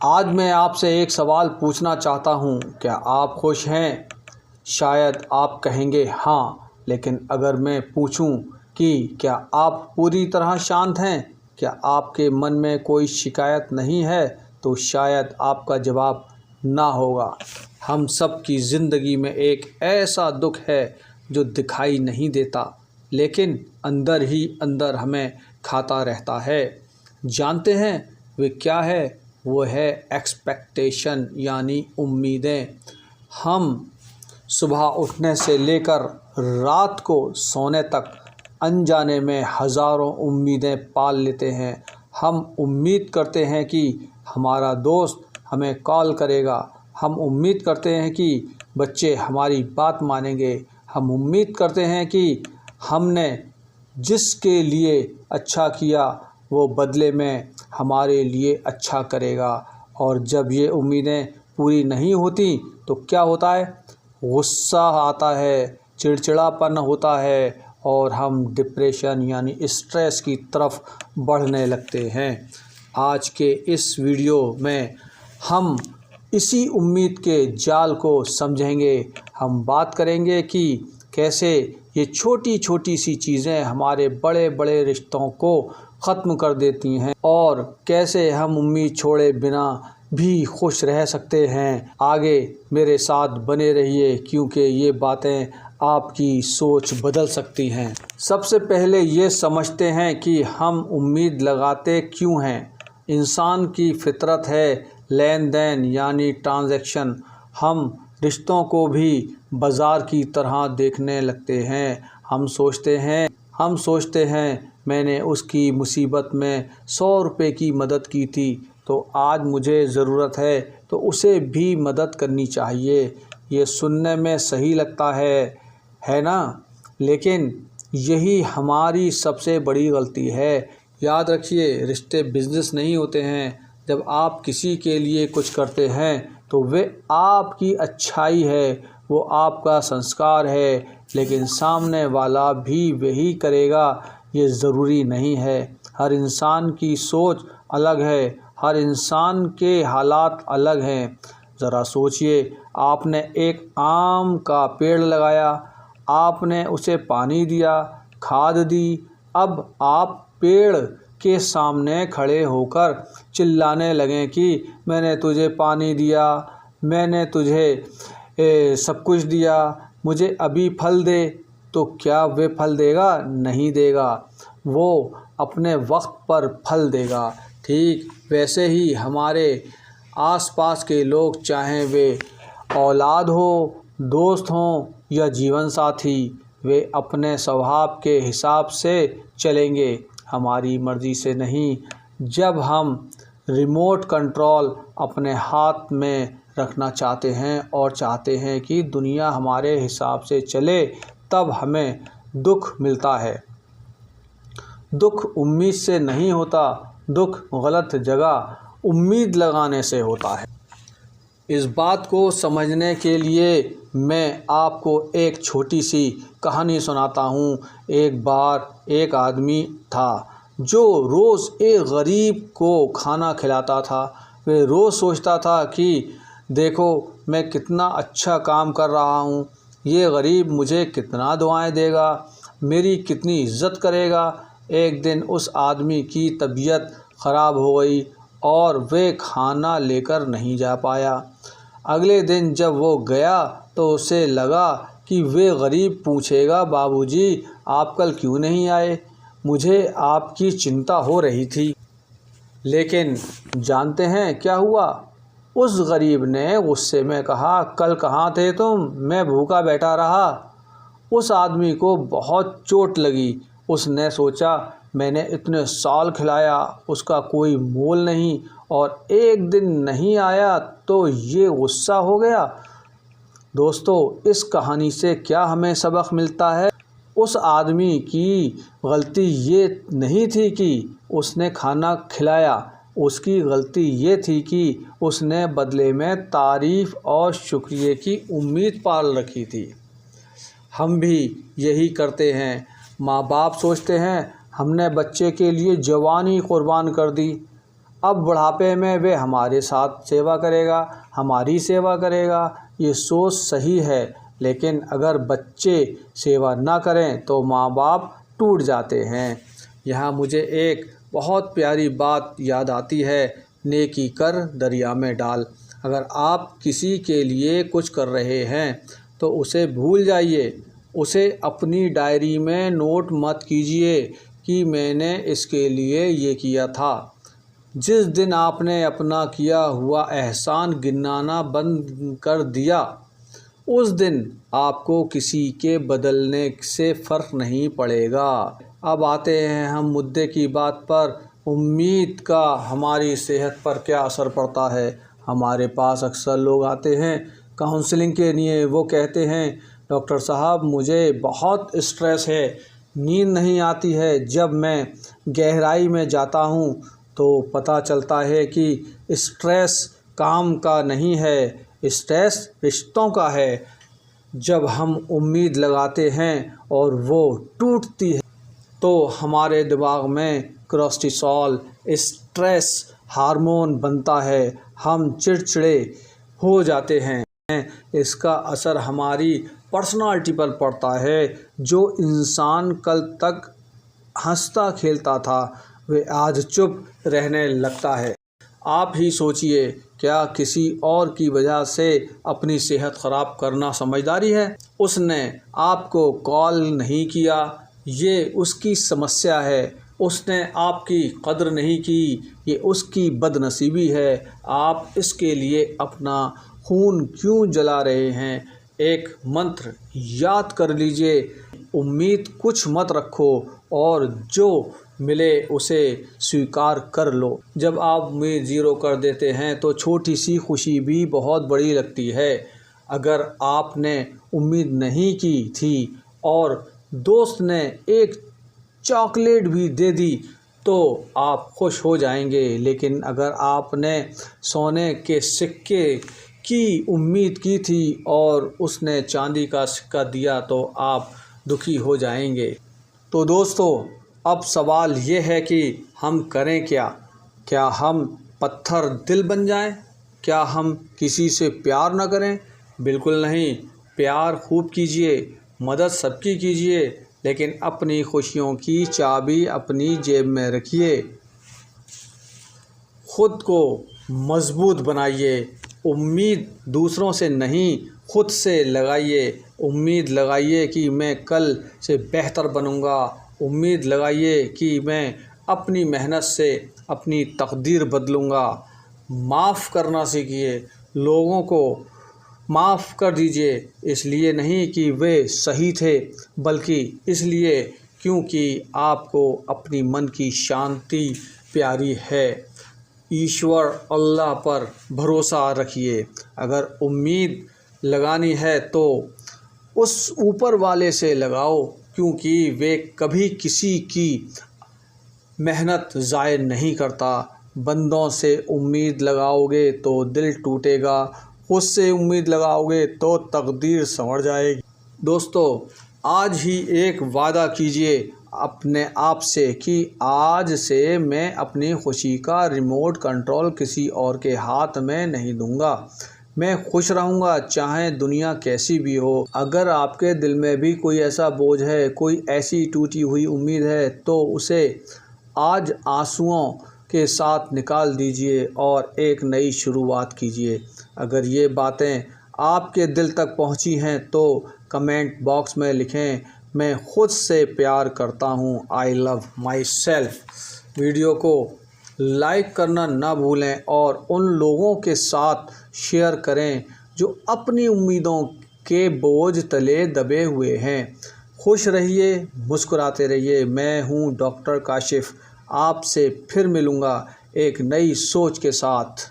आज मैं आपसे एक सवाल पूछना चाहता हूँ, क्या आप खुश हैं? शायद आप कहेंगे हाँ, लेकिन अगर मैं पूछूं कि क्या आप पूरी तरह शांत हैं, क्या आपके मन में कोई शिकायत नहीं है, तो शायद आपका जवाब ना होगा। हम सब की ज़िंदगी में एक ऐसा दुख है जो दिखाई नहीं देता, लेकिन अंदर ही अंदर हमें खाता रहता है। जानते हैं वे क्या है? वो है एक्सपेक्टेशन, यानी उम्मीदें। हम सुबह उठने से लेकर रात को सोने तक अनजाने में हज़ारों उम्मीदें पाल लेते हैं। हम उम्मीद करते हैं कि हमारा दोस्त हमें कॉल करेगा, हम उम्मीद करते हैं कि बच्चे हमारी बात मानेंगे, हम उम्मीद करते हैं कि हमने जिसके लिए अच्छा किया वो बदले में हमारे लिए अच्छा करेगा। और जब ये उम्मीदें पूरी नहीं होती तो क्या होता है? गुस्सा आता है, चिड़चिड़ापन होता है और हम डिप्रेशन यानी स्ट्रेस की तरफ बढ़ने लगते हैं। आज के इस वीडियो में हम इसी उम्मीद के जाल को समझेंगे। हम बात करेंगे कि कैसे ये छोटी छोटी सी चीज़ें हमारे बड़े बड़े रिश्तों को ख़त्म कर देती हैं और कैसे हम उम्मीद छोड़े बिना भी खुश रह सकते हैं। आगे मेरे साथ बने रहिए, क्योंकि ये बातें आपकी सोच बदल सकती हैं। सबसे पहले ये समझते हैं कि हम उम्मीद लगाते क्यों हैं। इंसान की फितरत है लेन देन यानी ट्रांजैक्शन। हम रिश्तों को भी बाज़ार की तरह देखने लगते हैं। हम सोचते हैं मैंने उसकी मुसीबत में 100 रुपये की मदद की थी, तो आज मुझे ज़रूरत है तो उसे भी मदद करनी चाहिए। ये सुनने में सही लगता है ना? लेकिन यही हमारी सबसे बड़ी गलती है। याद रखिए, रिश्ते बिज़नेस नहीं होते हैं। जब आप किसी के लिए कुछ करते हैं तो वे आपकी अच्छाई है, वो आपका संस्कार है, लेकिन सामने वाला भी वही करेगा ये ज़रूरी नहीं है। हर इंसान की सोच अलग है, हर इंसान के हालात अलग हैं। ज़रा सोचिए, आपने एक आम का पेड़ लगाया, आपने उसे पानी दिया, खाद दी। अब आप पेड़ के सामने खड़े होकर चिल्लाने लगें कि मैंने तुझे पानी दिया, मैंने तुझे सब कुछ दिया, मुझे अभी फल दे। तो क्या वे फल देगा? नहीं देगा। वो अपने वक्त पर फल देगा। ठीक वैसे ही हमारे आसपास के लोग, चाहे वे औलाद हो, दोस्त हों या जीवन साथी, वे अपने स्वभाव के हिसाब से चलेंगे, हमारी मर्ज़ी से नहीं। जब हम रिमोट कंट्रोल अपने हाथ में रखना चाहते हैं और चाहते हैं कि दुनिया हमारे हिसाब से चले, तब हमें दुख मिलता है। दुख उम्मीद से नहीं होता, दुख गलत जगह उम्मीद लगाने से होता है। इस बात को समझने के लिए मैं आपको एक छोटी सी कहानी सुनाता हूँ। एक बार एक आदमी था जो रोज़ एक गरीब को खाना खिलाता था। वह रोज़ सोचता था कि देखो मैं कितना अच्छा काम कर रहा हूँ, ये गरीब मुझे कितना दुआएं देगा, मेरी कितनी इज़्ज़त करेगा। एक दिन उस आदमी की तबीयत ख़राब हो गई और वे खाना लेकर नहीं जा पाया। अगले दिन जब वो गया तो उसे लगा कि वे गरीब पूछेगा, बाबूजी आप कल क्यों नहीं आए, मुझे आपकी चिंता हो रही थी। लेकिन जानते हैं क्या हुआ? उस गरीब ने गुस्से में कहा, कल कहाँ थे तुम, मैं भूखा बैठा रहा। उस आदमी को बहुत चोट लगी। उसने सोचा मैंने इतने साल खिलाया, उसका कोई मोल नहीं, और एक दिन नहीं आया तो ये गुस्सा हो गया। दोस्तों, इस कहानी से क्या हमें सबक मिलता है? उस आदमी की गलती ये नहीं थी कि उसने खाना खिलाया, उसकी गलती ये थी कि उसने बदले में तारीफ़ और शुक्रिया की उम्मीद पाल रखी थी। हम भी यही करते हैं। माँ बाप सोचते हैं हमने बच्चे के लिए जवानी कुर्बान कर दी, अब बुढ़ापे में वे हमारे साथ सेवा करेगा, हमारी सेवा करेगा। ये सोच सही है, लेकिन अगर बच्चे सेवा ना करें तो माँ बाप टूट जाते हैं। यहाँ मुझे एक बहुत प्यारी बात याद आती है, नेकी कर दरिया में डाल। अगर आप किसी के लिए कुछ कर रहे हैं तो उसे भूल जाइए, उसे अपनी डायरी में नोट मत कीजिए कि मैंने इसके लिए ये किया था। जिस दिन आपने अपना किया हुआ एहसान गिनाना बंद कर दिया, उस दिन आपको किसी के बदलने से फ़र्क नहीं पड़ेगा। अब आते हैं हम मुद्दे की बात पर, उम्मीद का हमारी सेहत पर क्या असर पड़ता है। हमारे पास अक्सर लोग आते हैं काउंसलिंग के लिए। वो कहते हैं, डॉक्टर साहब मुझे बहुत स्ट्रेस है, नींद नहीं आती है। जब मैं गहराई में जाता हूँ तो पता चलता है कि स्ट्रेस काम का नहीं है, स्ट्रेस रिश्तों का है। जब हम उम्मीद लगाते हैं और वो टूटती है तो हमारे दिमाग में कोर्टिसोल स्ट्रेस हार्मोन बनता है, हम चिड़चिड़े हो जाते हैं। इसका असर हमारी पर्सनालिटी पर पड़ता है। जो इंसान कल तक हंसता खेलता था वे आज चुप रहने लगता है। आप ही सोचिए, क्या किसी और की वजह से अपनी सेहत ख़राब करना समझदारी है? उसने आपको कॉल नहीं किया, ये उसकी समस्या है। उसने आपकी कदर नहीं की, ये उसकी बदनसीबी है। आप इसके लिए अपना खून क्यों जला रहे हैं? एक मंत्र याद कर लीजिए, उम्मीद कुछ मत रखो और जो मिले उसे स्वीकार कर लो। जब आप उम्मीद ज़ीरो कर देते हैं तो छोटी सी खुशी भी बहुत बड़ी लगती है। अगर आपने उम्मीद नहीं की थी और दोस्त ने एक चॉकलेट भी दे दी तो आप खुश हो जाएंगे, लेकिन अगर आपने सोने के सिक्के की उम्मीद की थी और उसने चांदी का सिक्का दिया तो आप दुखी हो जाएंगे। तो दोस्तों, अब सवाल ये है कि हम करें क्या? क्या हम पत्थर दिल बन जाएं? क्या हम किसी से प्यार न करें? बिल्कुल नहीं। प्यार खूब कीजिए, मदद सबकी कीजिए, लेकिन अपनी खुशियों की चाबी अपनी जेब में रखिए। खुद को मजबूत बनाइए। उम्मीद दूसरों से नहीं, खुद से लगाइए। उम्मीद लगाइए कि मैं कल से बेहतर बनूंगा। उम्मीद लगाइए कि मैं अपनी मेहनत से अपनी तकदीर बदलूंगा। माफ़ करना सीखिए। लोगों को माफ़ कर दीजिए, इसलिए नहीं कि वे सही थे, बल्कि इसलिए क्योंकि आपको अपनी मन की शांति प्यारी है। ईश्वर अल्लाह पर भरोसा रखिए। अगर उम्मीद लगानी है तो उस ऊपर वाले से लगाओ, क्योंकि वे कभी किसी की मेहनत ज़ाय नहीं करता। बंदों से उम्मीद लगाओगे तो दिल टूटेगा, खुद से उम्मीद लगाओगे तो तकदीर संवर जाएगी। दोस्तों, आज ही एक वादा कीजिए अपने आप से कि आज से मैं अपनी खुशी का रिमोट कंट्रोल किसी और के हाथ में नहीं दूंगा। मैं खुश रहूंगा चाहे दुनिया कैसी भी हो। अगर आपके दिल में भी कोई ऐसा बोझ है, कोई ऐसी टूटी हुई उम्मीद है, तो उसे आज आंसुओं के साथ निकाल दीजिए और एक नई शुरुआत कीजिए। अगर ये बातें आपके दिल तक पहुंची हैं तो कमेंट बॉक्स में लिखें, मैं खुद से प्यार करता हूं, I love my self. Video को लाइक करना ना भूलें और उन लोगों के साथ शेयर करें जो अपनी उम्मीदों के बोझ तले दबे हुए हैं। खुश रहिए, मुस्कुराते रहिए। मैं हूं डॉक्टर काशिफ, आपसे फिर मिलूँगा एक नई सोच के साथ।